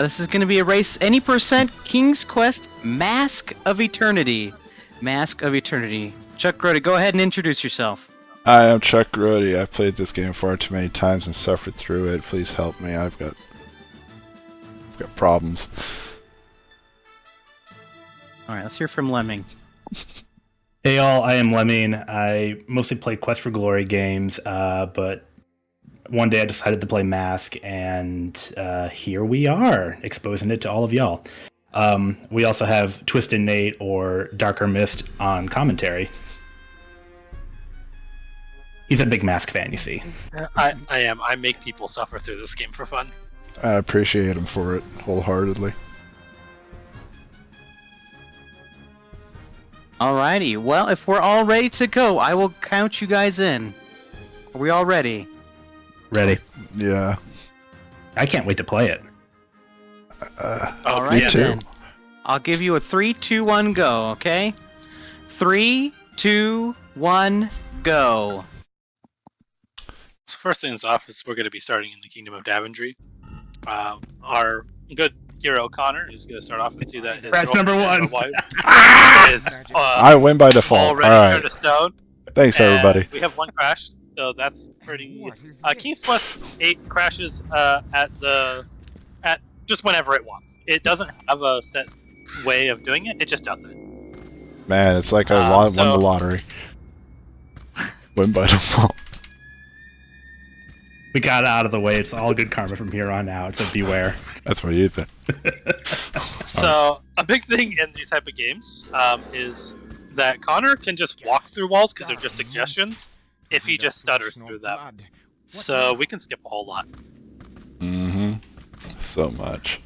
This is going to be a race, any percent, King's Quest, Mask of Eternity. Mask of Eternity. ChuckGrody, go ahead and introduce yourself. Hi, I'm ChuckGrody. I've played this game far too many times and suffered through it. Please help me. I've got problems. Alright, let's hear from Lemming. Hey y'all, I am Lemming. I mostly play Quest for Glory games, but one day I decided to play Mask, and here we are, exposing it to all of y'all. We also have Twisted Nate or Darker Mist on commentary. He's a big Mask fan, you see. I am. I make people suffer through this game for fun. I appreciate him for it wholeheartedly. Alrighty, well, if we're all ready to go, I will count you guys in. Are we all ready? Ready. Yeah. I can't wait to play it. Alright me too. then. I'll give you a 3, 2, 1, go, okay? 3, 2, 1, go. So first things off is we're going to be starting in the Kingdom of Daventry. Our good hero Connor is going to start off and see that his That's number one. wife is I win by default. already Alright. turned to stone. Thanks, And everybody. We have one crash, so that's pretty. King's Quest 8 crashes at just whenever it wants. It doesn't have a set way of doing it. It just does it. Man, it's like I won the lottery. Win by default. We got it out of the way. It's all good karma from here on out, so beware. That's what you think. So a big thing in these type of games is that Connor can just walk through walls because they're just suggestions if he just stutters through them. So we can skip a whole lot. Mm-hmm. So much.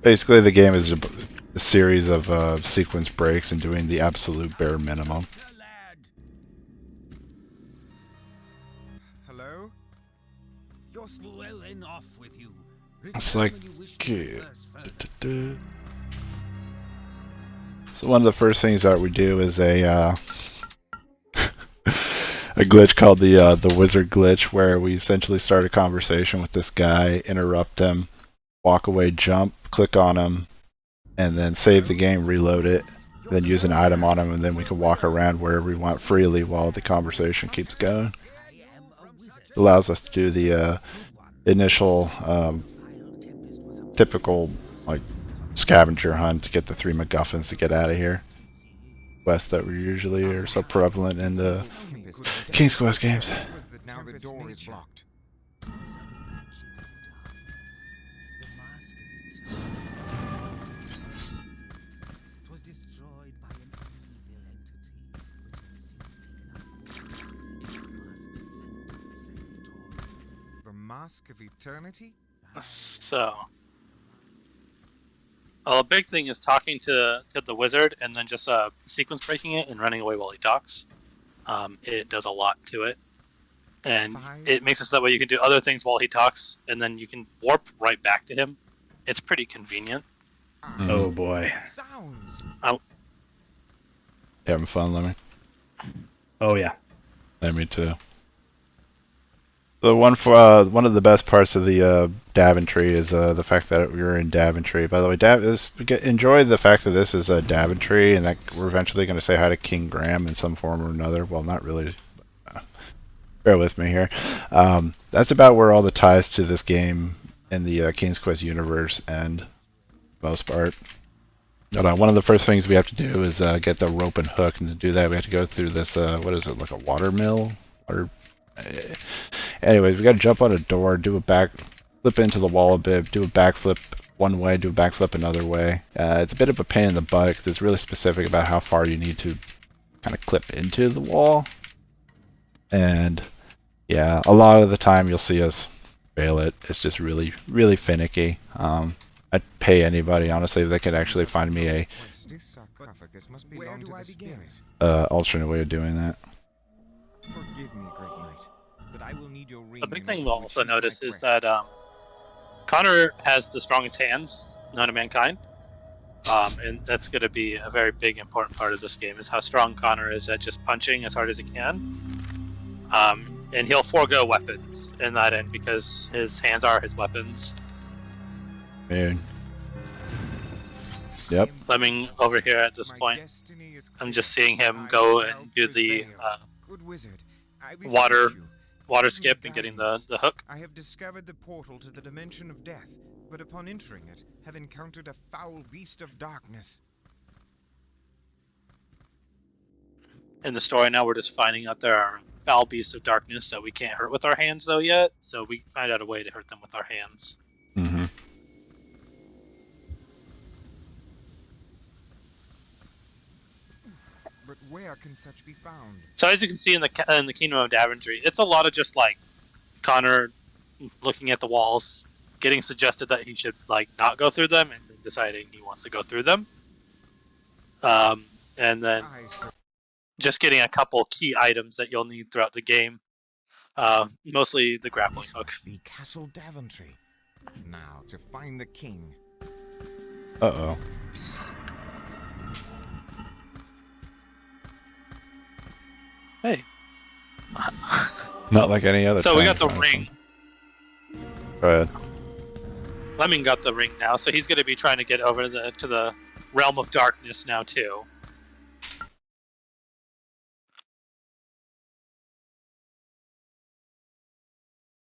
Basically, the game is a series of sequence breaks and doing the absolute bare minimum. Hello? You're well enough with you. It's like... So one of the first things that we do is a glitch called the wizard glitch, where we essentially start a conversation with this guy, interrupt him, walk away, jump, click on him, and then save the game, reload it, then use an item on him, and then we can walk around wherever we want freely while the conversation keeps going. It allows us to do the initial typical like scavenger hunt to get the 3 MacGuffins to get out of here. Quests that usually are so prevalent in the King's Quest games. Now the door is blocked. The Mask of Eternity? So a big thing is talking to the wizard and then just sequence breaking it and running away while he talks. It does a lot to it, and it makes it so that way you can do other things while he talks, and then you can warp right back to him. It's pretty convenient. Oh boy. Oh, You having fun, Lemming? Oh yeah. Yeah, me too. The one of the best parts of the Daventry is the fact that we're in Daventry. By the way, enjoy the fact that this is a Daventry, and that we're eventually going to say hi to King Graham in some form or another. Well, not really. Bear with me here. That's about where all the ties to this game in the King's Quest universe end, most part. But, one of the first things we have to do is get the rope and hook, and to do that we have to go through this, what is it, like a water mill? Anyways, we got to jump on a door, do a back, flip into the wall a bit, do a backflip one way, do a backflip another way. It's a bit of a pain in the butt because it's really specific about how far you need to kind of clip into the wall. And yeah, a lot of the time you'll see us fail it. It's just really, really finicky. I'd pay anybody, honestly, if they could actually find me a alternate way of doing that. Forgive me, great knight, but I will need your ring. a big thing we'll also notice is that Connor has the strongest hands known to mankind. And that's going to be a very big, important part of this game, is how strong Connor is at just punching as hard as he can. And he'll forego weapons in that end because his hands are his weapons. Man. Yep. Lemming over here at this point. I'm just seeing him go and do the water skip and getting the hook. I have discovered the portal to the dimension of death, but upon entering it, have encountered a foul beast of darkness. In the story now, we're just finding out there are foul beasts of darkness that we can't hurt with our hands though yet, so we find out a way to hurt them with our hands. Mm-hmm. But where can such be found? So as you can see in the Kingdom of Daventry, it's a lot of just like Connor looking at the walls, getting suggested that he should like not go through them, and then deciding he wants to go through them. And then just getting a couple key items that you'll need throughout the game. Mostly the grappling hook. Be Castle Daventry. Now to find the king. Uh-oh. Hey. Not like any other So we time, got the honestly. ring. Go ahead. Lemming got the ring now, so he's going to be trying to get over to the realm of darkness now too.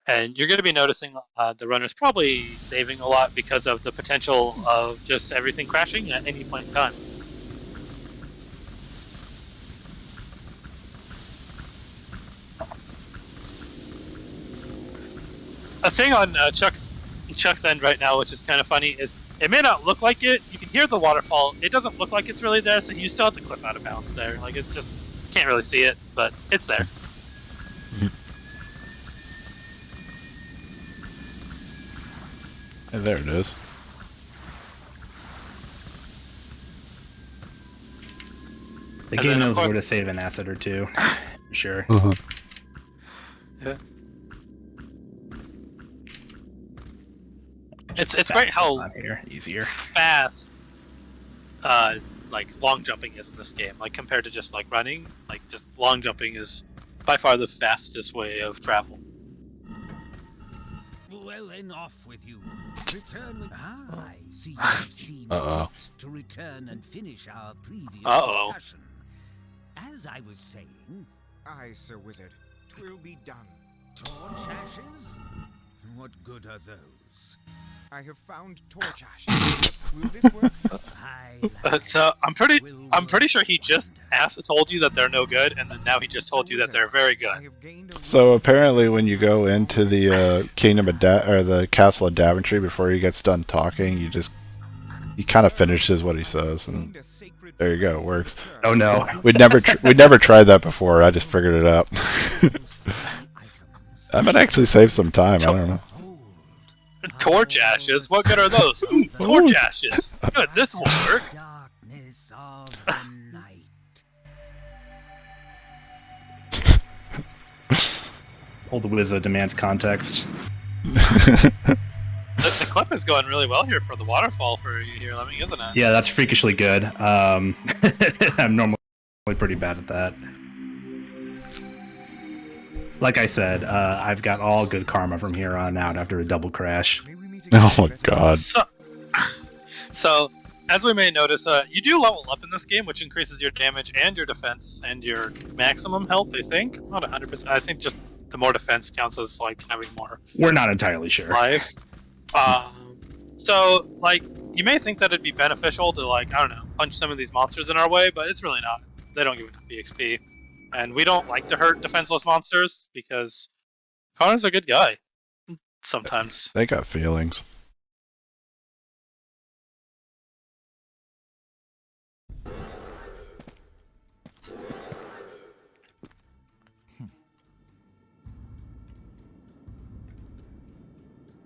And you're going to be noticing the runner's probably saving a lot because of the potential of just everything crashing at any point in time. A thing on Chuck's end right now, which is kind of funny, is it may not look like it. You can hear the waterfall. It doesn't look like it's really there, so you still have to clip out of bounds there. Like, it's just, can't really see it, but it's there. And there it is. The And game then, of knows course- where to save an asset or two. For sure. Yeah. It's great how On here, easier. fast like long jumping is in this game. Like compared to just like running, like just long jumping is by far the fastest way of travel. Well, then off with you. Return with... I see you've seen Uh-oh. fit to return and finish our previous Uh-oh. discussion. As I was saying, Aye, Sir Wizard. 'Twill be done. torch ashes? What good are those? I have found torch ashes. Will this work? So I'm pretty sure he just told you that they're no good, and then now he just told you that they're very I good. have gained a So apparently, when you go into the Kingdom of or the Castle of Daventry before he gets done talking, he kind of finishes what he says, and gained a sacred there you go. It works. Oh no. We'd never tried that before. I just figured it out. I might actually save some time. I don't know. Torch ashes? What good are those? Ooh, torch ashes. Good, this will work. Darkness of the night. Old Wizard demands context. The clip is going really well here for the waterfall for you here, Lemming, isn't it? Yeah, that's freakishly good. I'm normally pretty bad at that. Like I said, I've got all good karma from here on out after a double crash. May we meet Oh again, my better? god. So, as we may notice, you do level up in this game, which increases your damage and your defense and your maximum health, I think. Not 100%. I think just the more defense counts as, like, having more We're not entirely sure. life. So, like, you may think that it'd be beneficial to, like, I don't know, punch some of these monsters in our way, but it's really not. They don't give enough EXP. And we don't like to hurt defenseless monsters, because Connor's a good guy. Sometimes. They got feelings.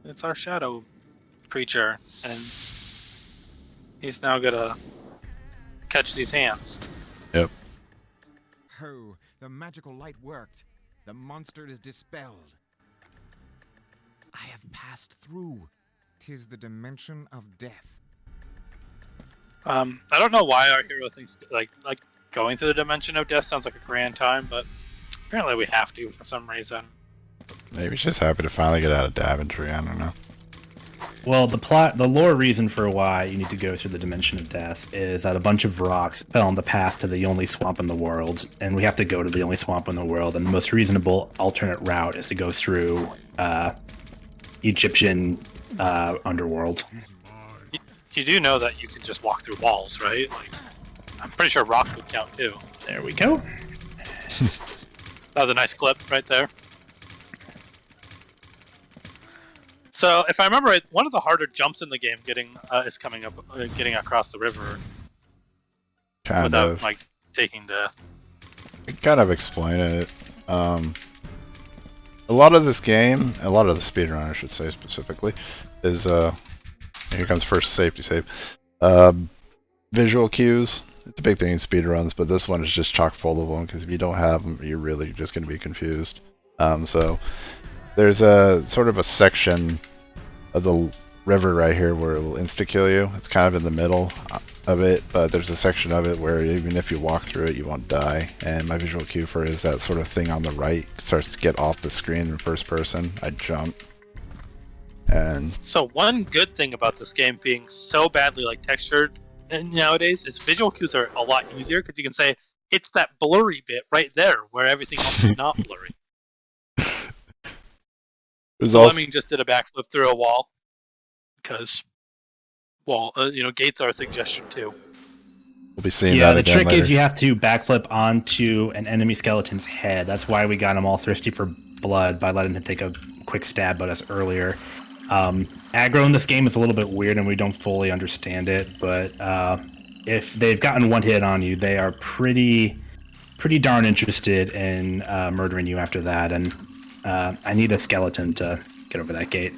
It's our shadow creature, and he's now gonna catch these hands. Yep. Oh, the magical light worked. The monster is dispelled. I have passed through. 'Tis the dimension of death. I don't know why our hero thinks like going to the dimension of death sounds like a grand time, but apparently we have to for some reason. Maybe he's just happy to finally get out of Daventry. I don't know. Well, the lore reason for why you need to go through the Dimension of Death is that a bunch of rocks fell in the path to the only swamp in the world, and we have to go to the only swamp in the world. And the most reasonable alternate route is to go through Egyptian underworld. You do know that you can just walk through walls, right? Like, I'm pretty sure rock would count too. There we go. That was a nice clip right there. So, if I remember right, one of the harder jumps in the game is coming up, getting across the river without like taking death. I kind of explain it. A lot of this game, a lot of the speedrun, I should say specifically, is here comes first safety save. Visual cues. It's a big thing in speedruns, but this one is just chock full of them because if you don't have them, you're really just going to be confused. So there's a sort of a section of the river right here where it will insta-kill you. It's kind of in the middle of it, but there's a section of it where even if you walk through it, you won't die. And my visual cue for it is that sort of thing on the right starts to get off the screen in first person. I jump. And so one good thing about this game being so badly like textured nowadays is visual cues are a lot easier because you can say it's that blurry bit right there where everything else is not blurry. Lemming just did a backflip through a wall because, gates are a suggestion too. We'll be seeing that again. The trick later. is you have to backflip onto an enemy skeleton's head. That's why we got him all thirsty for blood by letting him take a quick stab at us earlier. Aggro in this game is a little bit weird and we don't fully understand it, but if they've gotten one hit on you, they are pretty darn interested in murdering you after that. And I need a skeleton to get over that gate.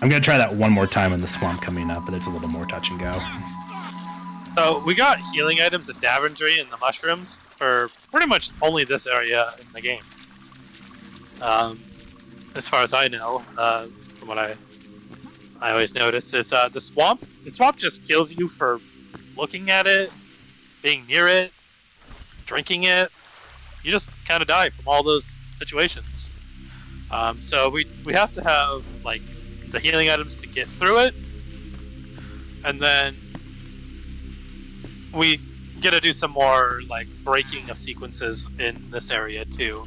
I'm going to try that one more time in the swamp coming up, but it's a little more touch and go. So we got healing items at Daventry and the mushrooms for pretty much only this area in the game. As far as I know, from what I always notice is the swamp. The swamp just kills you for looking at it, being near it, drinking it. You just kind of die from all those situations. So we have to have like the healing items to get through it, and then we get to do some more like breaking of sequences in this area too.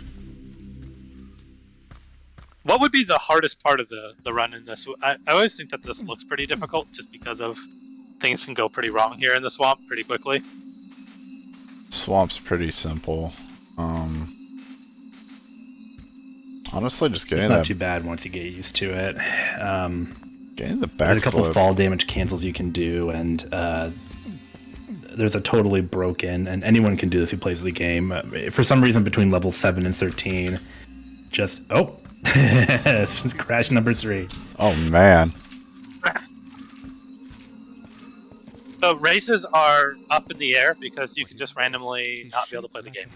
What would be the hardest part of the run in this? I always think that this looks pretty difficult just because of things can go pretty wrong here in the swamp pretty quickly. Swamp's pretty simple. Honestly, just getting it's not that. too bad once you get used to it. Getting the backflip. There's a couple of fall damage cancels you can do, and there's a totally broken, and anyone can do this who plays the game. For some reason, between levels 7 and 13, crash number 3. Oh man. So races are up in the air because you can just randomly not be able to play the game.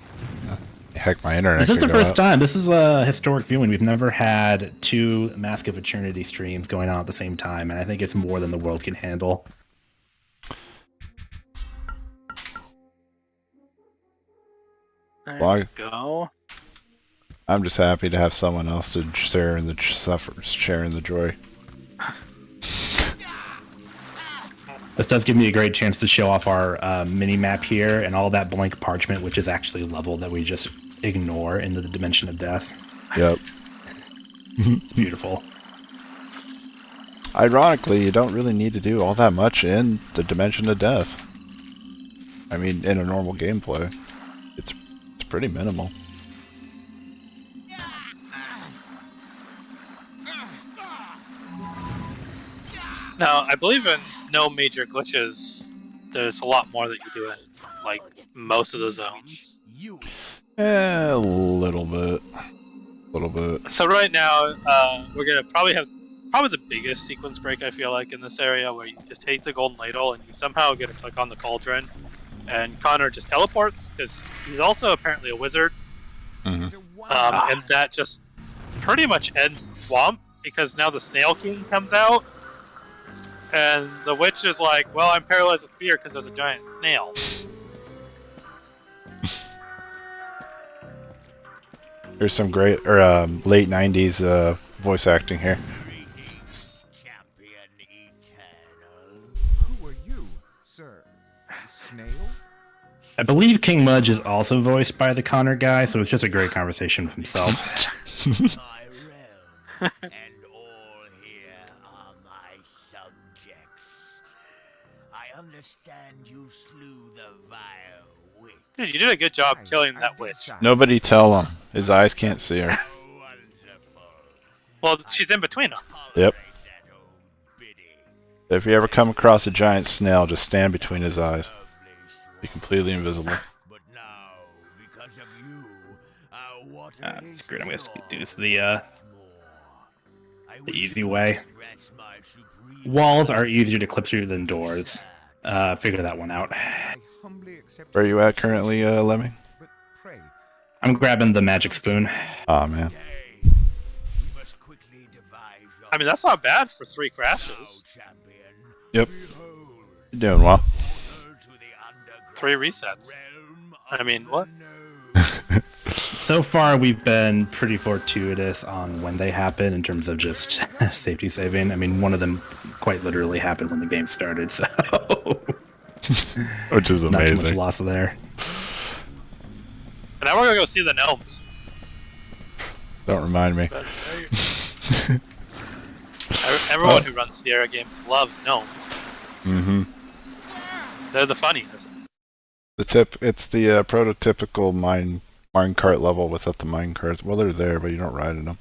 Heck, my internet. This is the could go first out. time. This is a historic viewing. We've never had 2 Mask of Eternity streams going on at the same time, and I think it's more than the world can handle. There we go. I'm just happy to have someone else to share in the joy. This does give me a great chance to show off our mini map here and all that blank parchment, which is actually level that we just ignore into the Dimension of Death. Yep. It's beautiful. Ironically, you don't really need to do all that much in the Dimension of Death. I mean, in a normal gameplay, it's pretty minimal. Now, I believe in no major glitches. There's a lot more that you do in like most of the zones. A little bit. So right now, we're gonna probably have the biggest sequence break I feel like in this area, where you just take the golden ladle and you somehow get to click on the cauldron, and Connor just teleports because he's also apparently a wizard, and that just pretty much ends the swamp because now the Snail King comes out, and the witch is like, "Well, I'm paralyzed with fear because there's a giant snail." There's some great late '90s voice acting here. Who are you, sir? Snail? I believe King Mudge is also voiced by the Connor guy, so it's just a great conversation with himself. My realm, and all here are my subjects. I understand you slew the vile witch. Dude, you did a good job killing that witch. Nobody tell him. His eyes can't see her. Wonderful. Well, she's in between them. Yep. Tolerate that old biddy. If you ever come across a giant snail, just stand between his eyes. Be completely invisible. But now, because of you, our water is Screw it, I'm gonna pure do this once more. I the wish easy to way. grant my supreme Walls are easier to clip through than doors. Figure that one out. I humbly accept Where are you at currently, Lemming? but pray, I'm grabbing the magic spoon. Aw, man. we must quickly devise your I mean, that's not bad for 3 crashes. now, champion. Yep. Behold, You're doing well. portal to the underground 3 resets. realm I mean, what? unknown. So far, we've been pretty fortuitous on when they happen in terms of just safety saving. I mean, one of them quite literally happened when the game started, so Which is not too much amazing. loss there. And now we're gonna go see the gnomes. Don't remind me. But everyone who runs Sierra games loves gnomes. Mm-hmm. They're the funniest. It's the prototypical minecart level without the minecarts. Well, they're there, but you don't ride in them.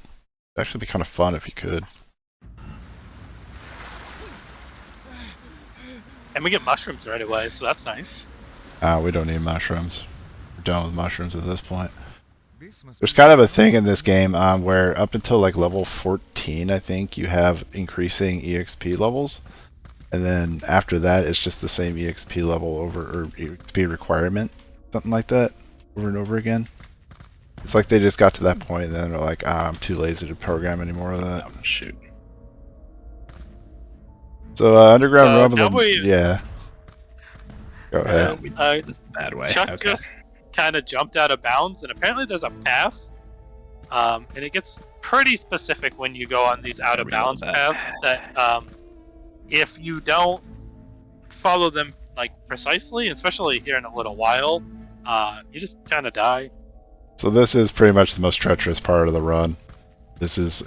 It'd actually be kind of fun if you could. And we get mushrooms right away, so that's nice. We don't need mushrooms. We're done with mushrooms at this point. this must There's be kind of a thing in this game where up until like level 14, I think, you have increasing EXP levels. And then after that, it's just the same EXP level or EXP requirement. Something like that, over and over again. It's like they just got to that point and then they're like, I'm too lazy to program any more of that. Oh, shoot. So, Underground Rumble, now we- yeah. Go ahead. This is a bad way. Chuck Okay. just kind of jumped out of bounds, and apparently there's a path. And it gets pretty specific when you go on these out of bounds Reload paths that if you don't follow them like precisely, especially here in a little while, you just kind of die. So this is pretty much the most treacherous part of the run. This is,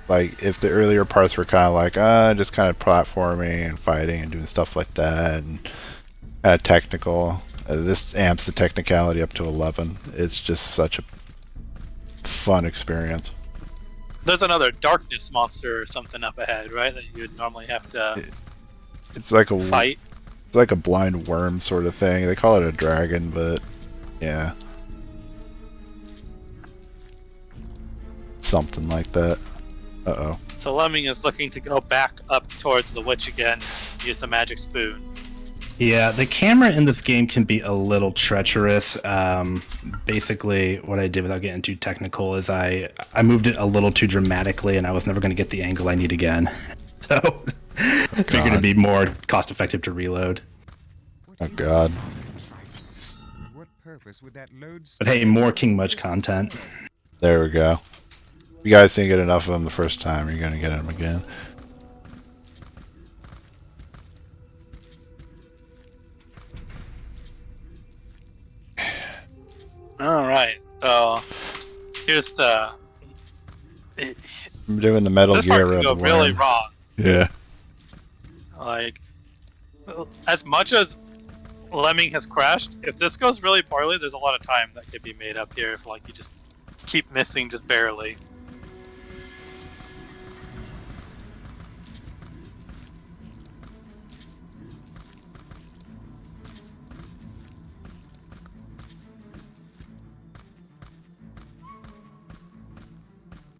like, if the earlier parts were kind of like, just kind of platforming and fighting and doing stuff like that, and kind of technical, this amps the technicality up to 11. It's just such a fun experience. There's another darkness monster or something up ahead, right? That you would normally have to It's like a fight. It's like a blind worm sort of thing. They call it a dragon, but yeah, something like that. Uh-oh. So Lemming is looking to go back up towards the witch again, use the magic spoon. Yeah, the camera in this game can be a little treacherous. Basically, what I did without getting too technical is I moved it a little too dramatically, and I was never going to get the angle I need again. So, figured it'd be more cost-effective to reload. Oh god. what purpose would that load But hey, more King Mudge content. There we go. You guys didn't get enough of them the first time. You're gonna get them again. Alright, so here's the... I'm doing the Metal this part Gear can of go the really worm. wrong. Yeah. Like, as much as Lemming has crashed, if this goes really poorly, there's a lot of time that could be made up here if, like, you just keep missing just barely.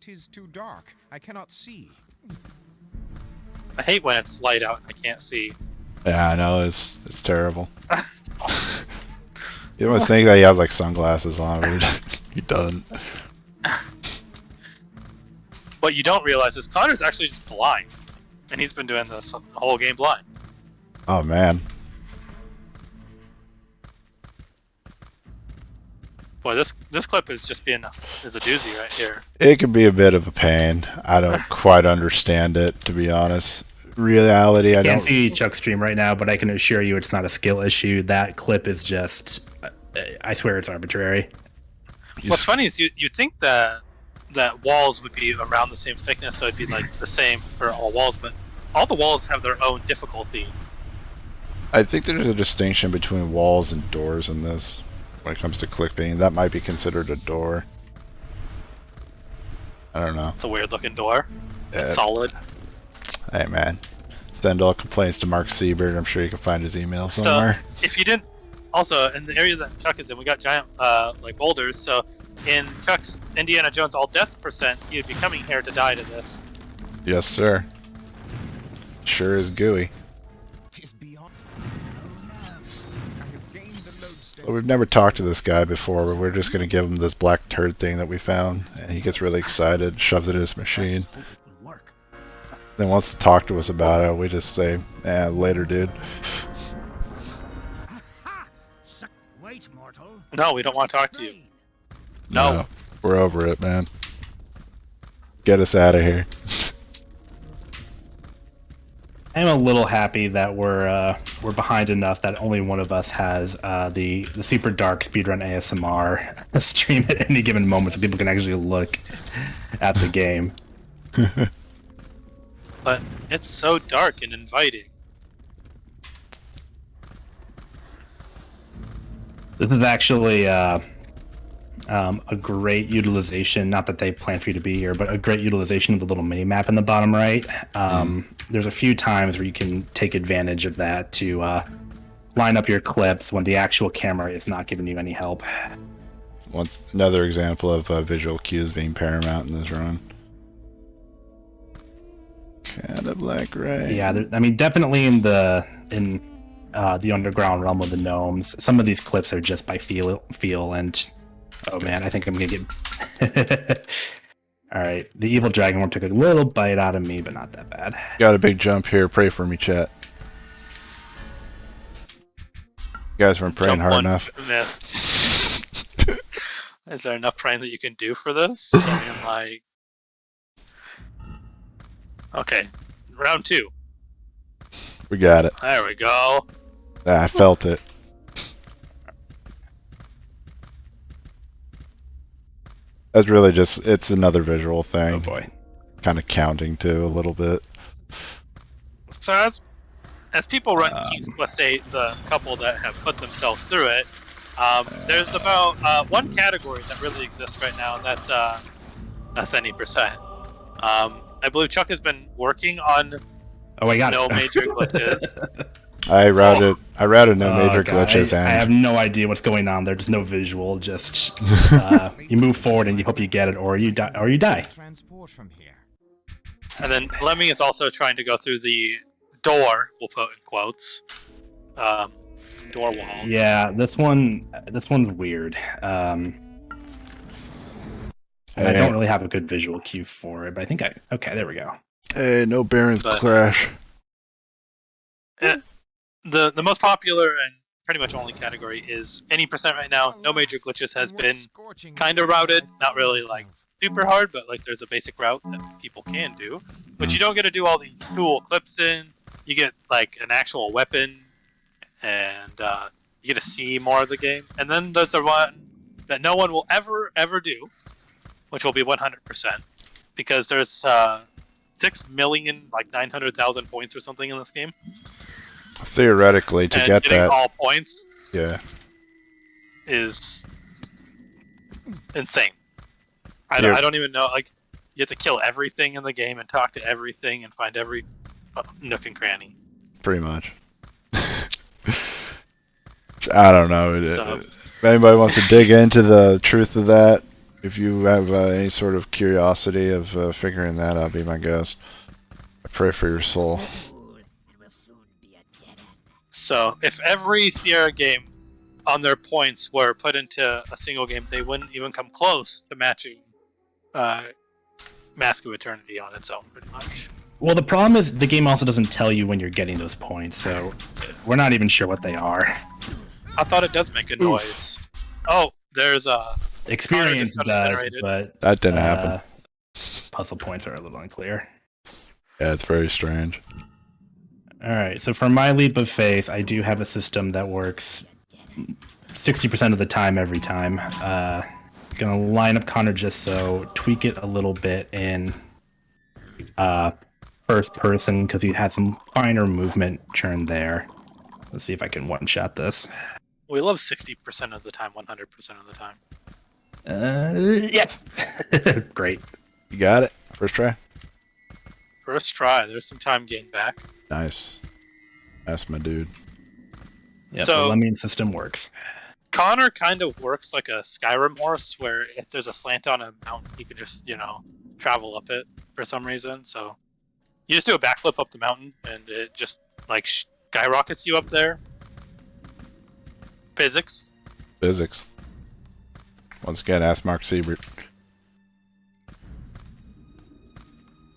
Tis too dark. I cannot see. I hate when it's light out and I can't see. Yeah, I know. It's terrible. You almost think that he has like sunglasses on, but he doesn't. What you don't realize is Connor's actually just blind. And he's been doing this the whole game blind. Oh man. Boy, this clip is just being is a doozy right here. It can be a bit of a pain. I don't quite understand it, to be honest. reality, I Can't don't. see Chuck's stream right now, but I can assure you it's not a skill issue. That clip is just, I swear it's arbitrary. What's funny is you think that walls would be around the same thickness, so it'd be like the same for all walls, but all the walls have their own difficulty. I think there's a distinction between walls and doors in this. When it comes to clipping, that might be considered a door. I don't know. It's a weird looking door. Yeah. It's solid. Hey man, send all complaints to Mark Siebert. I'm sure you can find his email somewhere. So, if you didn't, also in the area that Chuck is in, we got giant like boulders. So in Chuck's Indiana Jones all death percent, you'd be coming here to die to this. Yes, sir. Sure is gooey. Tis beyond. I have gained the lodestone. Well, we've never talked to this guy before, but we're just gonna give him this black turd thing that we found, and he gets really excited, shoves it in his machine. Then wants to talk to us about it. We just say, later, dude. Wait, mortal. No, we don't want to talk to you. No. We're over it, man. Get us out of here. I'm a little happy that we're behind enough that only one of us has the super dark speedrun ASMR stream at any given moment, so people can actually look at the game. But it's so dark and inviting. This is actually a great utilization, not that they plan for you to be here, but a great utilization of the little mini map in the bottom right. There's a few times where you can take advantage of that to line up your clips when the actual camera is not giving you any help. Once another example of visual cues being paramount in this run. Kind of like right. Yeah, I mean, definitely in the underground realm of the gnomes, some of these clips are just by feel, and oh man, I think I'm gonna get. All right, the evil dragon worm took a little bite out of me, but not that bad. Got a big jump here. Pray for me, chat. You guys weren't praying hard enough. Is there enough praying that you can do for this? I mean, like. Okay, round 2. We got it. There we go. I felt it. That's really just, it's another visual thing. Oh boy. Kind of counting too a little bit. So as people run King's Quest 8, the couple that have put themselves through it, there's about one category that really exists right now, and that's any percent. I believe Chuck has been working on no major glitches. I routed no major glitches, I and have no idea what's going on. There's no visual. Just you move forward and you hope you get it, or you die. Or you die. Transport from here. And then Lemming is also trying to go through the door. We'll put in quotes. Door wall. Yeah, this one's weird. And I don't really have a good visual cue for it, but I think okay, there we go. Hey, no Baron's crash. The most popular and pretty much only category is any percent right now. No major glitches has been kind of routed. Not really like super hard, but like there's a basic route that people can do. But you don't get to do all these cool clips in. You get like an actual weapon, and you get to see more of the game. And then there's the one that no one will ever do, which will be 100%, because there's 6,900,000 points or something in this game. Theoretically, to get getting that, all points, yeah, is insane. I don't even know. Like, you have to kill everything in the game and talk to everything and find every nook and cranny. Pretty much. I don't know. If anybody wants to dig into the truth of that, if you have any sort of curiosity of figuring that out, be my guest. I pray for your soul. So, if every Sierra game on their points were put into a single game, they wouldn't even come close to matching Mask of Eternity on its own, pretty much. Well, the problem is the game also doesn't tell you when you're getting those points, so we're not even sure what they are. I thought it does make a noise. Oh, there's a... Experience does, but... That didn't happen. Puzzle points are a little unclear. Yeah, it's very strange. All right, so for my leap of faith, I do have a system that works 60% of the time every time. Gonna line up Connor just so, tweak it a little bit in first person because he has some finer movement churn there. Let's see if I can one-shot this. We love 60% of the time, 100% of the time. Yes. Great. You got it. First try. First try. There's some time gained back. Nice. That's my dude. Yeah, So- the Lemming system works. Connor kind of works like a Skyrim horse, where if there's a slant on a mountain, he can just, travel up it for some reason. So you just do a backflip up the mountain, and it just like skyrockets you up there. Physics. Physics. Once again, ask Mark Siebert.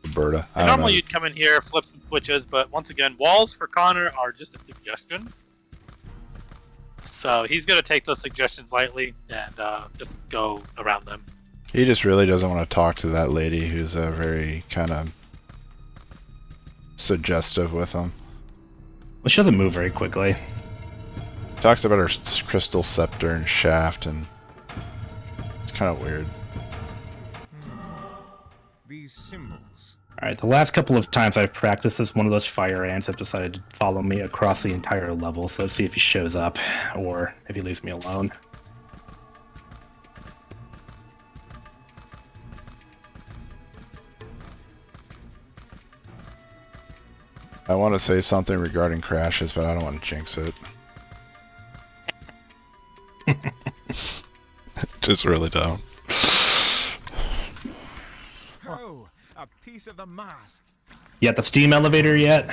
Roberta. I And don't normally know. you'd come in here, flip some switches, but once again, walls for Connor are just a suggestion. So he's going to take those suggestions lightly and just go around them. He just really doesn't want to talk to that lady who's very kind of suggestive with him. Well, she doesn't move very quickly. Talks about her crystal scepter and shaft, and it's kind of weird. These symbols. All right, the last couple of times I've practiced this, one of those fire ants have decided to follow me across the entire level, so let's see if he shows up, or if he leaves me alone. I want to say something regarding crashes, but I don't want to jinx it. Just really don't. Oh, a piece of the mask. You at the steam elevator yet?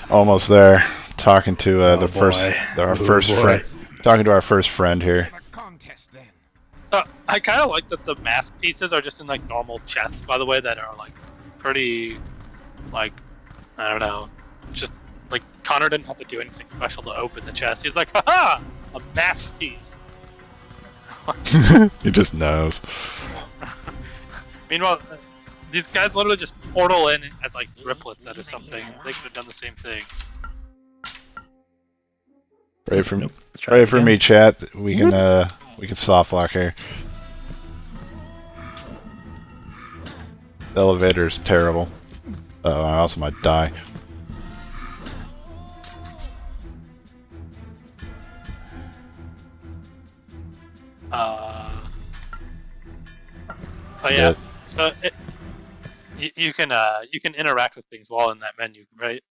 Almost there. Talking to Oh, the boy. our Oh, first boy. friend. Talking to our first friend here. The contest then. So I kind of like that the mask pieces are just in like normal chests, by the way, that are like pretty, like, I don't know, just like Connor didn't have to do anything special to open the chest. He's like, haha, a mask piece. He just knows. Meanwhile, these guys literally just portal in as like driplets out of something. They could have done the same thing. Pray for Nope. Let's try pray it for again. me, chat. We can soft lock here. The elevator's terrible. Oh, I also might die. But yeah, so you can interact with things while in that menu, right?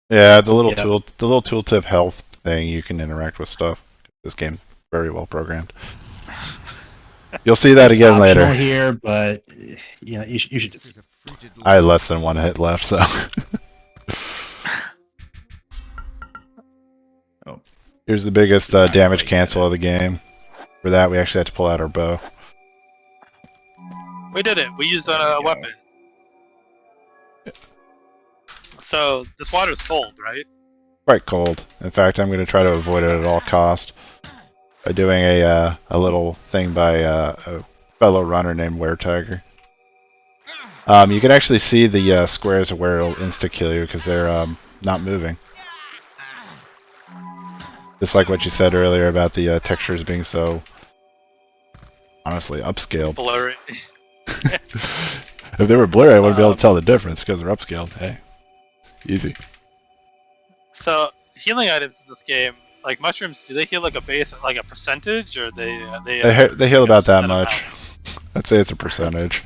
Yeah, the little Yeah. tooltip health thing, you can interact with stuff. This game's very well programmed. You'll see that It's again optional later. here, but you should This just. is a frigid I had less than one hit left, so. Oh. Here's the biggest damage cancel of the game. For that, we actually had to pull out our bow. We did it. We used a weapon. So this water's cold, right? Quite cold. In fact, I'm going to try to avoid it at all cost by doing a little thing by a fellow runner named Were Tiger. You can actually see the squares of where it'll insta-kill you because they're not moving. Just like what you said earlier about the textures being so, honestly, upscaled. Blurry. If they were blurry, I wouldn't be able to tell the difference because they're upscaled. Hey, easy. So healing items in this game, like mushrooms, do they heal like a base, like a percentage, or they They heal about that set much. amount? I'd say it's a percentage.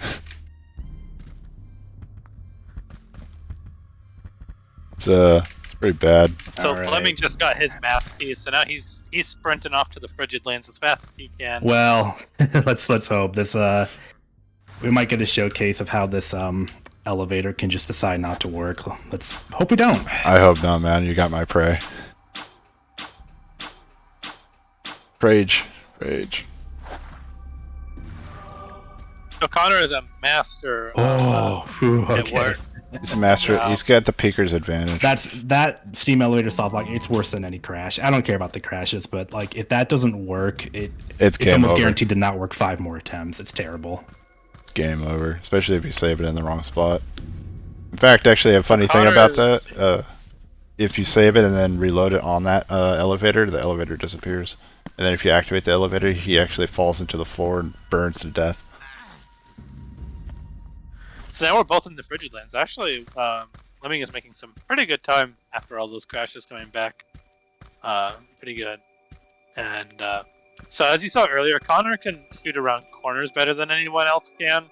It's pretty bad. So Alright. Lemming just got his mask piece, so now he's sprinting off to the frigid lands as fast as he can. Well, let's hope this. We might get a showcase of how this elevator can just decide not to work. Let's hope we don't. I hope not, man. You got my prey. Rage. So Connor is a master. Phew, at okay. work. He's a master. Wow. He's got the peeker's advantage. That steam elevator soft lock. It's worse than any crash. I don't care about the crashes, but like if that doesn't work, it's game almost over. guaranteed to not work 5 more attempts. It's terrible. Game over, especially if you save it in the wrong spot. In fact, actually, a funny thing about Connor's- that. if you save it and then reload it on that elevator, the elevator disappears. And then if you activate the elevator, he actually falls into the floor and burns to death. So now we're both in the frigid lands. Actually, Lemming is making some pretty good time after all those crashes coming back. Pretty good. And so as you saw earlier, Connor can shoot around corners better than anyone else can.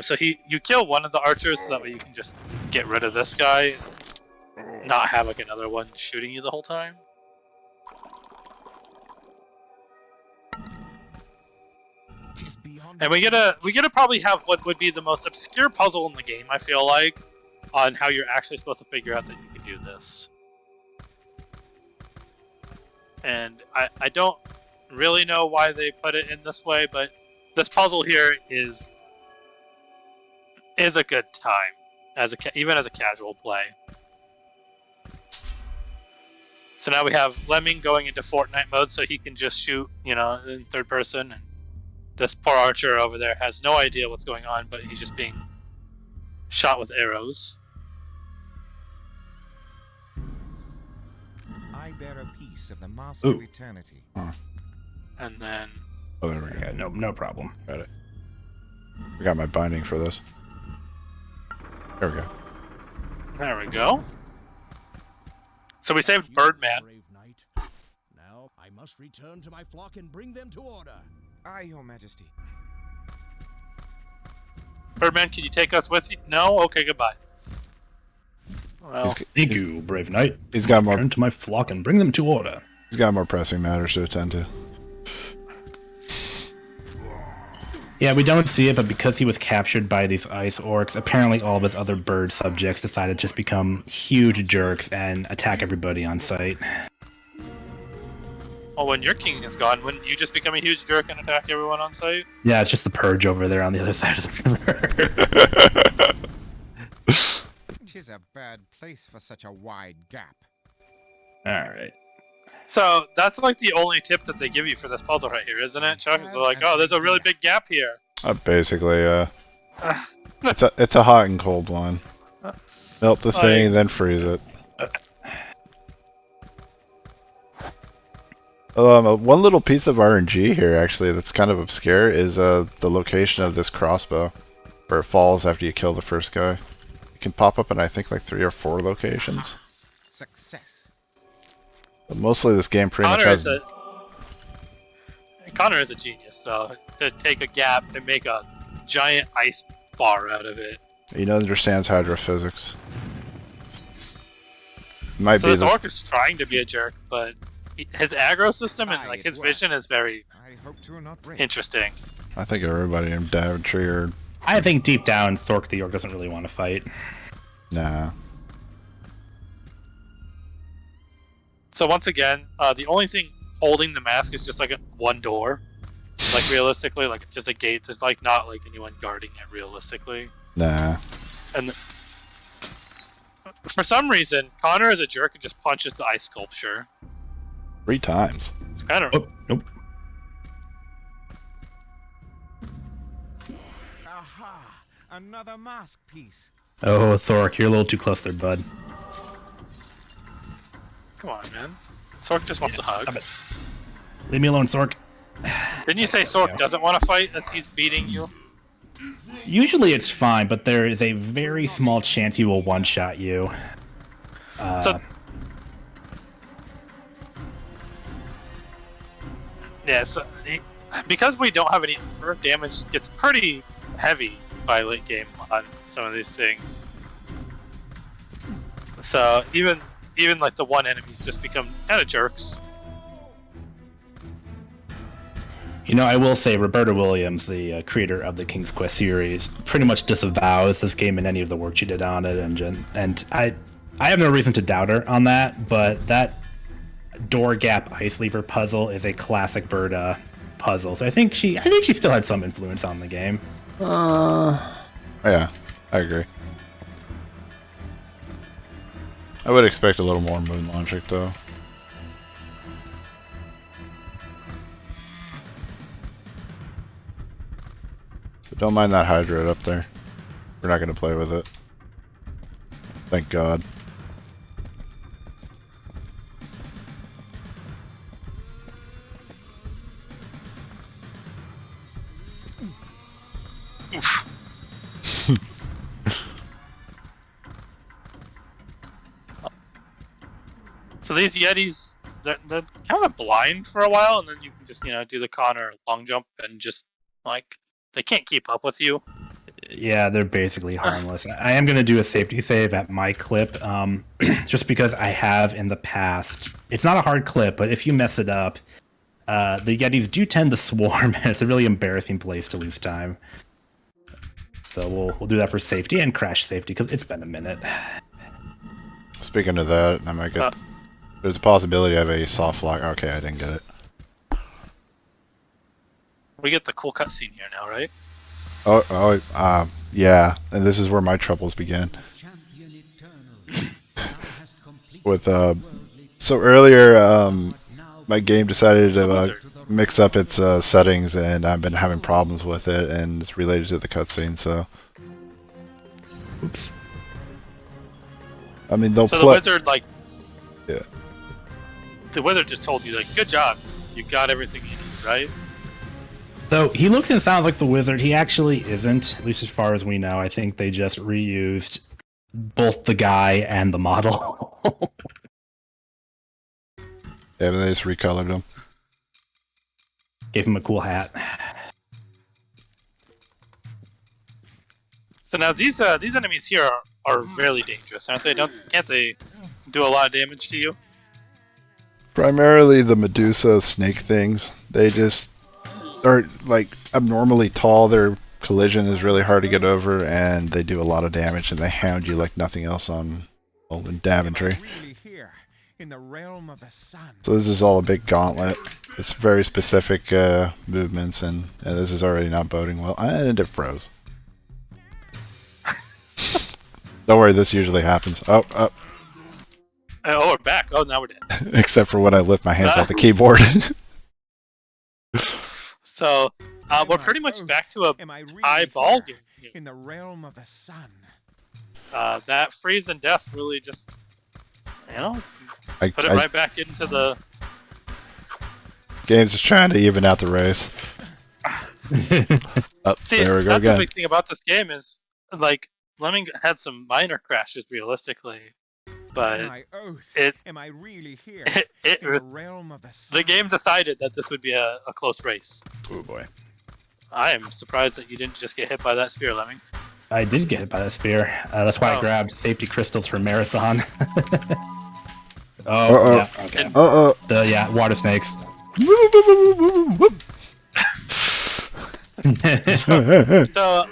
So you kill one of the archers, so that way you can just get rid of this guy, and not have like another one shooting you the whole time. And we gotta probably have what would be the most obscure puzzle in the game, I feel like, on how you're actually supposed to figure out that you can do this. And I don't really know why they put it in this way, but this puzzle here is a good time, even as a casual play. So now we have Lemming going into Fortnite mode, so he can just shoot, in third person. And this poor archer over there has no idea what's going on, but he's just being shot with arrows. I bear a piece of the mask of eternity. And then... Oh, there we go. Yeah, no problem. Got it. I got my binding for this. There we go. There we go. So we saved Birdman. Brave knight. Now I must return to my flock and bring them to order. Aye, Your Majesty. Birdman, can you take us with you? No? Okay, goodbye. Well, Thank you, brave knight. He's got more. Return to my flock and bring them to order. He's got more pressing matters to attend to. Yeah, we don't see it, but because he was captured by these ice orcs, apparently all of his other bird subjects decided to just become huge jerks and attack everybody on sight. well, when your king is gone, wouldn't you just become a huge jerk and attack everyone on sight? Yeah, it's just the purge over there on the other side of the river. 'Tis a bad place for such a wide gap. Alright. So that's like the only tip that they give you for this puzzle right here, isn't it, Chuck? They're like, oh, there's a really big gap here. Basically, it's a hot and cold one. Melt the thing, then freeze it. One little piece of RNG here, actually, that's kind of obscure, is the location of this crossbow, where it falls after you kill the first guy. It can pop up in, I think, like 3 or 4 locations. Success. But mostly this game pretty much has... Connor is a genius, though, to take a gap and make a giant ice bar out of it. He understands hydrophysics. Might So be this orc is trying to be a jerk, but his aggro system and like his vision is very I hope to not break. interesting. I think everybody in Daventry are... I think deep down, Thork the orc doesn't really want to fight. Nah. So once again, the only thing holding the mask is just like one door. Like realistically, like it's just a gate. There's like not like anyone guarding it realistically. Nah. And for some reason, Connor is a jerk and just punches the ice sculpture. 3 times. It's kind of Oh, nope. Aha! Another mask piece. Oh, Thork, you're a little too close there, bud. come on, man. Sork just wants a hug. Stop it. Leave me alone, Thork. Didn't you say Sork doesn't want to fight as he's beating you? Usually it's fine, but there is a very small chance he will one-shot you. Yeah, so because we don't have any armor, damage gets pretty heavy by late game on some of these things. So even like the one enemies just become kind of jerks. You know, I will say Roberta Williams, the creator of the King's Quest series, pretty much disavows this game and any of the work she did on it, and I have no reason to doubt her on that. But that door gap ice lever puzzle is a classic Berta puzzle, so I think she still had some influence on the game. Yeah, I agree. I would expect a little more moon logic, though. But don't mind that hydrate up there. We're not going to play with it. Thank God. So these Yetis, they're kind of blind for a while, and then you can just do the Connor long jump and just like they can't keep up with you. Yeah, they're basically harmless. I am going to do a safety save at my clip, just because I have in the past. It's not a hard clip, but if you mess it up, the Yetis do tend to swarm, and it's a really embarrassing place to lose time. So we'll do that for safety and crash safety, because it's been a minute. Speaking of that, I might get. There's a possibility of a soft lock. Okay, I didn't get it. We get the cool cutscene here now, right? Yeah, and this is where my troubles begin. With so earlier, my game decided to mix up its settings, and I've been having problems with it, and it's related to the cutscene. So, Oops. I mean, they'll So the wizard Yeah. The wizard just told you good job, you got everything you need, right? So he looks and sounds like the wizard. He actually isn't, at least as far as we know. I think they just reused both the guy and the model. Yeah, but they just recolored him. Gave him a cool hat. So now these enemies here are really dangerous, aren't they? Can't they do a lot of damage to you? Primarily the Medusa snake things. They just are like abnormally tall. Their collision is really hard to get over, and they do a lot of damage, and they hound you like nothing else in Daventry. In the realm of the sun. So this is all a big gauntlet. It's very specific movements, and this is already not boding well. And it froze. Don't worry, this usually happens. Oh. Oh, we're back. Oh, now we're dead. Except for when I lift my hands off the keyboard. So, we're pretty much back to a tie ball game here. In the realm of the sun. That freeze and death really just, put it I right back into the... Game's just trying to even out the race. Oh, See, there we go that's again. the big thing about this game is, Lemming had some minor crashes realistically, but My oath, am I really here? in the realm of the sun. The game decided that this would be a close race. Oh boy. I am surprised that you didn't just get hit by that spear, Lemming. I did get hit by that spear. That's why I grabbed safety crystals for Marathon. Yeah, okay. Yeah, water snakes. So,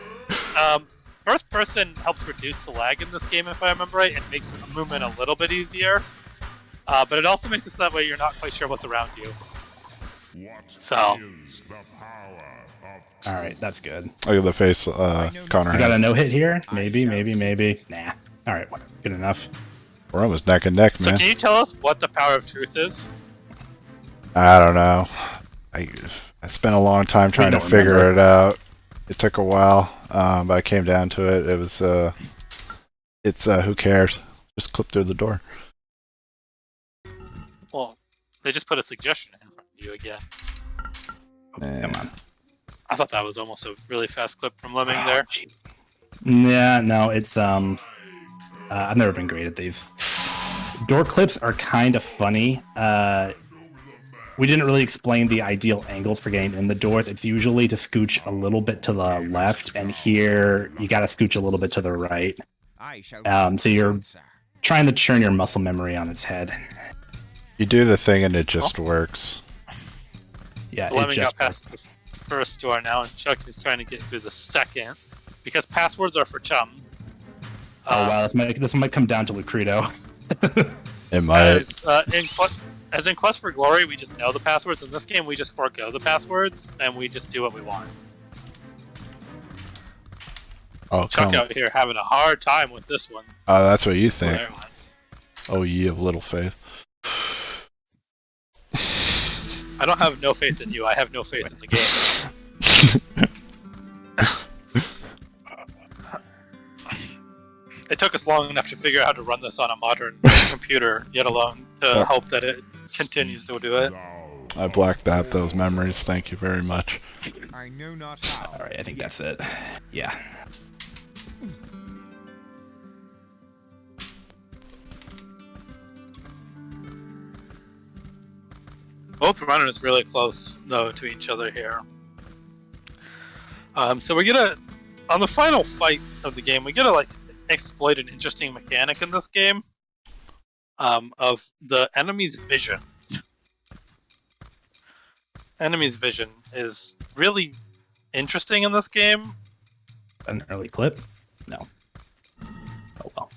first person helps reduce the lag in this game, if I remember right, and makes the movement a little bit easier. But it also makes it so that way you're not quite sure what's around you. So. Alright, that's good. Look at the face Connor You got a has. no-hit here? Maybe. Nah. Alright, whatever. Good enough. We're almost neck and neck, So man. can you tell us what the power of truth is? I don't know. I spent a long time trying to don't figure remember. it out. It took a while, but I came down to it. It was, who cares? Just clip through the door. Well, they just put a suggestion in front of you again. Come on. I thought that was almost a really fast clip from Lemming there. Jeez. Yeah, no, it's I've never been great at these. Door clips are kind of funny. We didn't really explain the ideal angles for getting in the doors. It's usually to scooch a little bit to the left, and here you got to scooch a little bit to the right. So you're trying to churn your muscle memory on its head. You do the thing and it just works. Yeah, Lemming it just got past the first door now, and Chuck is trying to get through the second, because passwords are for chums. Oh wow, this might come down to Lucredo. It might. As in Quest for Glory, we just know the passwords. In this game, we just forego the passwords, and we just do what we want. Oh, Chuck come. out here having a hard time with this one. Oh, that's what you think. There. Oh, ye of little faith. I don't have no faith in you. I have no faith in the game. It took us long enough to figure out how to run this on a modern computer, yet alone to hope that it continues to do it. I blacked out those memories. Thank you very much. I know not how. All right, I think that's it. Yeah. Both runners really close though to each other here. So we're gonna, on the final fight of the game, we gotta like exploit an interesting mechanic in this game, of the enemy's vision. Enemy's vision is really interesting in this game. An early clip? No. Oh well.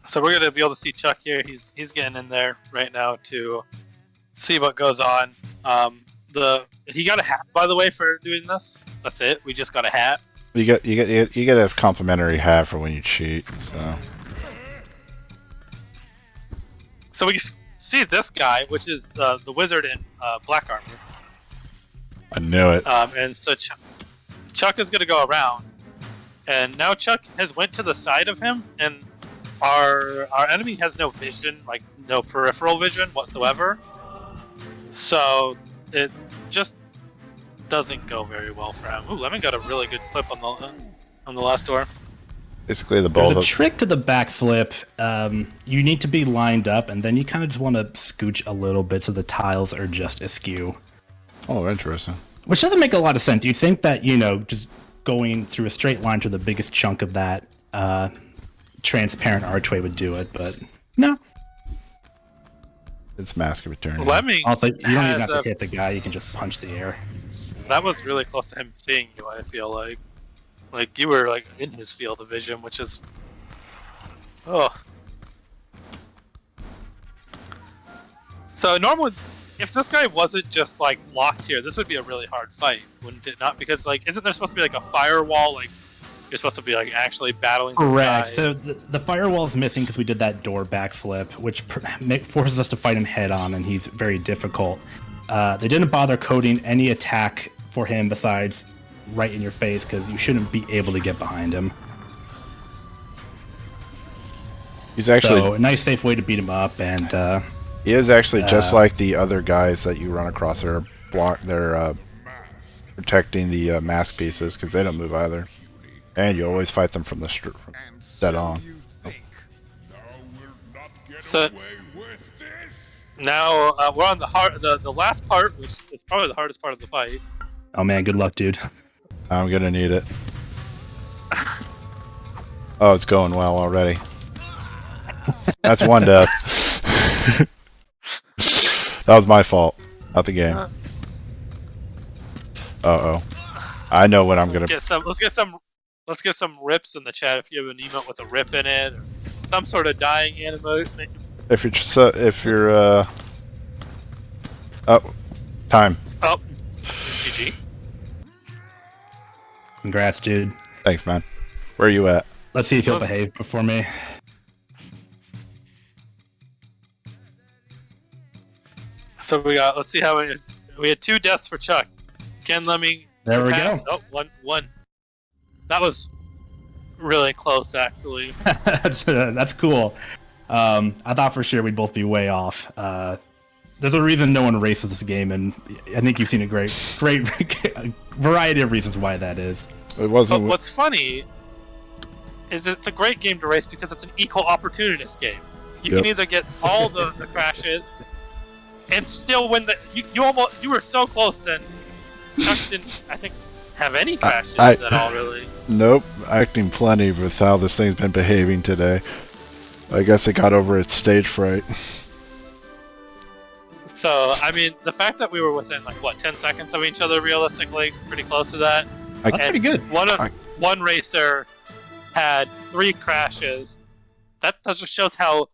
So we're gonna be able to see Chuck here. He's getting in there right now to see what goes on. He got a hat, by the way, for doing this. That's it. We just got a hat. You get a complimentary hat for when you cheat. So we see this guy, which is the wizard in black armor. I knew it. And so Chuck is gonna go around, and now Chuck has went to the side of him, and our enemy has no vision, like no peripheral vision whatsoever. So it just doesn't go very well for him. Ooh, Lemming got a really good clip on the last door. Basically, the There's ball. a trick to the backflip. You need to be lined up, and then you kind of just want to scooch a little bit so the tiles are just askew. Oh, interesting. Which doesn't make a lot of sense. You'd think that, just going through a straight line to the biggest chunk of that transparent archway would do it, but no. It's Mask of Eternity. Lemming Also, you don't even have to hit the guy, you can just punch the air. That was really close to him seeing you, I feel like. Like, you were, like, in his field of vision, which is... Oh. So, normally, if this guy wasn't just, like, locked here, this would be a really hard fight, wouldn't it not? Because, like, isn't there supposed to be, like, a firewall, like, you're supposed to be, like, actually battling the Correct. guy? So the firewall is missing because we did that door backflip, which forces us to fight him head on, and he's very difficult. They didn't bother coding any attack for him besides right in your face, because you shouldn't be able to get behind him. He's actually So a nice, safe way to beat him up, and he is actually just like the other guys that you run across. They're protecting the mask pieces because they don't move either, and you always fight them from dead on. So now we're on the last part, which is probably the hardest part of the fight. oh man, good luck, dude. I'm gonna need it. Oh, it's going well already. That's one death. That was my fault, not the game. Uh-oh. I know when I'm gonna... Let's get some rips in the chat if you have an emote with a rip in it, or some sort of dying emote. If you're oh, time. Oh, GG. Congrats, dude. Thanks, man. Where are you at? Let's see if he'll behave before me. So let's see how we had 2 deaths for Chuck. Can Lemming There we surpass? go. Oh, one. That was really close, actually. That's cool. I thought for sure we'd both be way off. There's a reason no one races this game, and I think you've seen a great variety of reasons why that is. It wasn't. But what's funny is it's a great game to race because it's an equal opportunist game. You can either get all the crashes and still win you were so close, and Chuck didn't, I think, have any crashes at all, really. Nope, acting plenty with how this thing's been behaving today. I guess it got over its stage fright. So, I mean, the fact that we were within, 10 seconds of each other, realistically, pretty close to that. That's pretty good. One racer had 3 crashes. That just shows how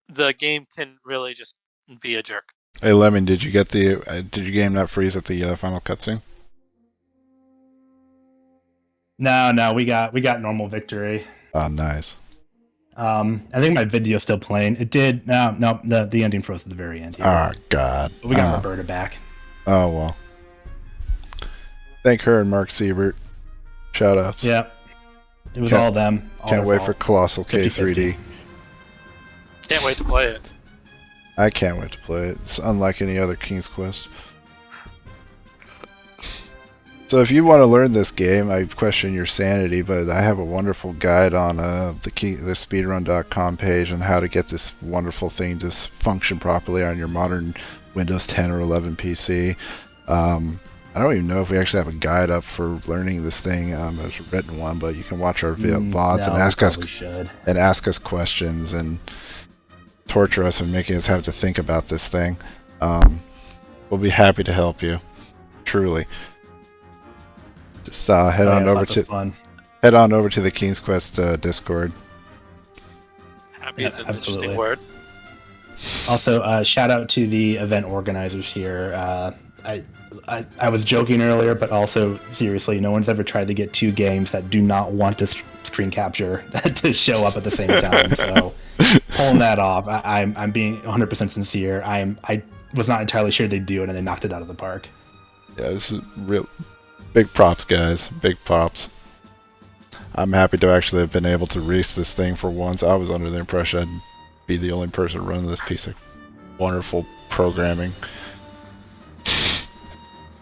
the game can really just be a jerk. Hey, Lemming, did you game that freeze at the final cutscene? No, we got normal victory. Oh, nice. I think my video's still playing. It did. No, the ending froze at the very end. Oh, God. But we got Roberta back. Oh, well. Thank her and Mark Siebert. Shoutouts. Yeah. It was all them. Can't wait for Colossal K3D. Can't wait to play it. I can't wait to play it. It's unlike any other King's Quest. So if you want to learn this game, I question your sanity, but I have a wonderful guide on the speedrun.com page on how to get this wonderful thing to function properly on your modern Windows 10 or 11 PC. I don't even know if we actually have a guide up for learning this thing. There's a written one, but you can watch our VODs and ask us questions and torture us and making us have to think about this thing. We'll be happy to help you, truly. Just head on over to the King's Quest Discord. Happy is an interesting word. Also, shout out to the event organizers here. I was joking earlier, but also seriously, no one's ever tried to get two games that do not want to screen capture to show up at the same time. So pulling that off, I'm being 100% sincere. I was not entirely sure they'd do it, and they knocked it out of the park. Yeah, this is real. Big props, guys. Big props. I'm happy to actually have been able to race this thing for once. I was under the impression I'd be the only person running this piece of wonderful programming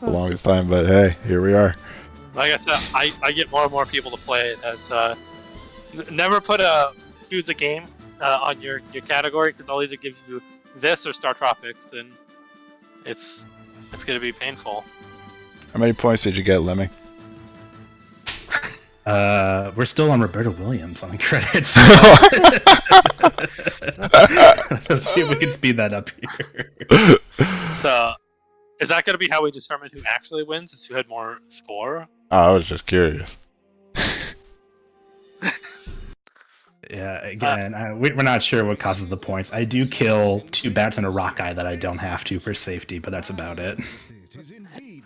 the longest time, but hey, here we are. Like I said, I get more and more people to play it as never choose a game on your category, because I'll either give you this or Star Tropics, and it's going to be painful. How many points did you get, Lemming? We're still on Roberta Williams on credits. Let's see if we can speed that up here. So, is that going to be how we determine who actually wins? Is who had more score? Oh, I was just curious. Yeah, again, we're not sure what causes the points. I do kill 2 bats and a rock eye that I don't have to for safety, but that's about it.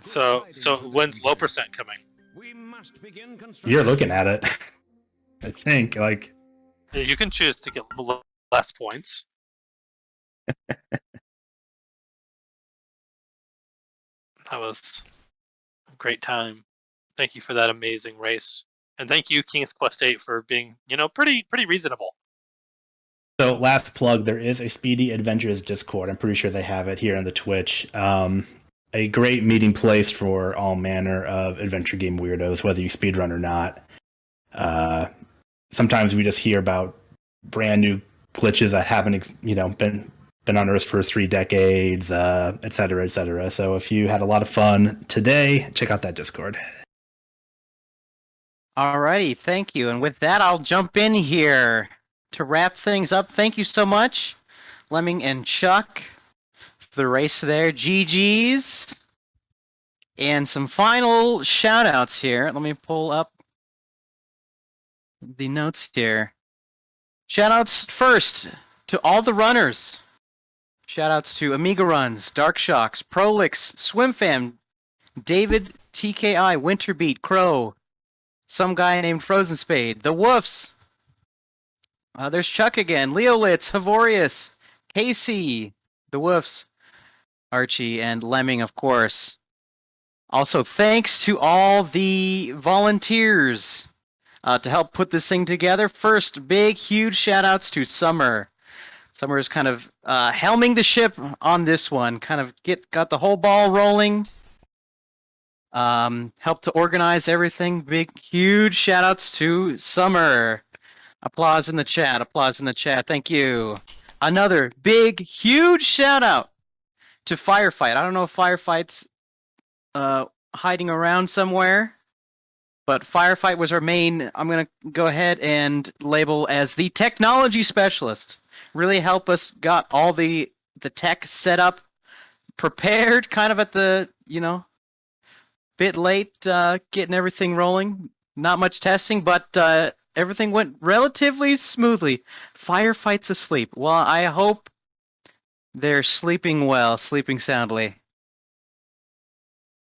So when's low percent coming? You're looking at it. I think, like... Yeah, you can choose to get less points. That was a great time. Thank you for that amazing race. And thank you, King's Quest 8, for being, pretty reasonable. So, last plug, there is a Speedy Adventures Discord. I'm pretty sure they have it here on the Twitch. A great meeting place for all manner of adventure game weirdos, whether you speedrun or not. Sometimes we just hear about brand new glitches that haven't, been on Earth for 3 decades, et cetera, et cetera. So if you had a lot of fun today, check out that Discord. Alrighty, thank you. And with that, I'll jump in here to wrap things up. Thank you so much, Lemming and Chuck, for the race there. GG's. And some final shout-outs here. Let me pull up the notes here. Shout-outs first to all the runners. Shout-outs to Amiga Runs, Dark Shocks, Prolix, SwimFam, David, TKI, Winterbeat, Crow, some guy named Frozen Spade, The Woofs. There's Chuck again, Leolitz, Havorius, Casey, The Woofs, Archie, and Lemming, of course. Also, thanks to all the volunteers to help put this thing together. First, big, huge shout-outs to Summer. Summer is kind of helming the ship on this one. Kind of got the whole ball rolling. Helped to organize everything. Big, huge shout-outs to Summer. Applause in the chat. Applause in the chat. Thank you. Another big, huge shout-out to Firefight. I don't know if Firefight's hiding around somewhere, but Firefight was our main, I'm going to go ahead and label as the technology specialist. Really help us got all the tech set up, prepared, kind of at the, bit late getting everything rolling. Not much testing, but everything went relatively smoothly. Firefight's asleep. Well, I hope they're sleeping well, sleeping soundly.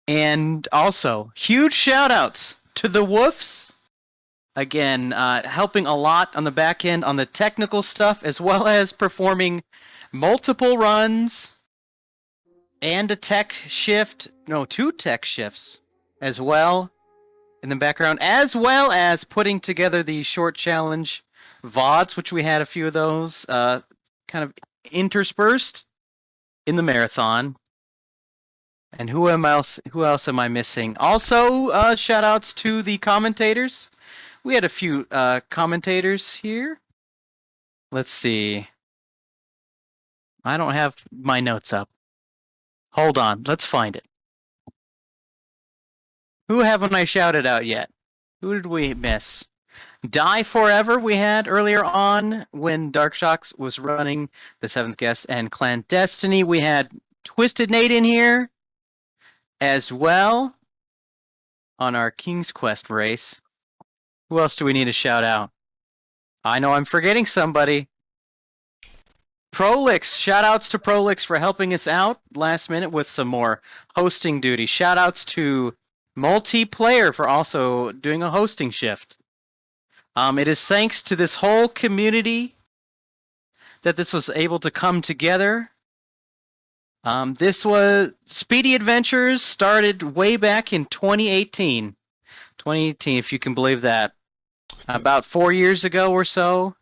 And also, huge shout-outs to the Woofs. Again, helping a lot on the back end on the technical stuff, as well as performing multiple runs and a tech shift. No, 2 tech shifts as well in the background, as well as putting together the short challenge VODs, which we had a few of those kind of interspersed in the marathon. And who else am I missing? Also, shout outs to the commentators. We had a few commentators here. Let's see. I don't have my notes up. Hold on, let's find it. Who haven't I shouted out yet? Who did we miss? Die Forever we had earlier on when Darkshocks was running the 7th Guest, and Clandestiny. We had Twisted Nate in here as well on our King's Quest race. Who else do we need to shout out? I know I'm forgetting somebody. Prolix. Shoutouts to Prolix for helping us out last minute with some more hosting duties. Shoutouts to Multiplayer for also doing a hosting shift. It is thanks to this whole community that this was able to come together. This was Speedy Adventures started way back in 2018. 2018, if you can believe that. About 4 years ago or so.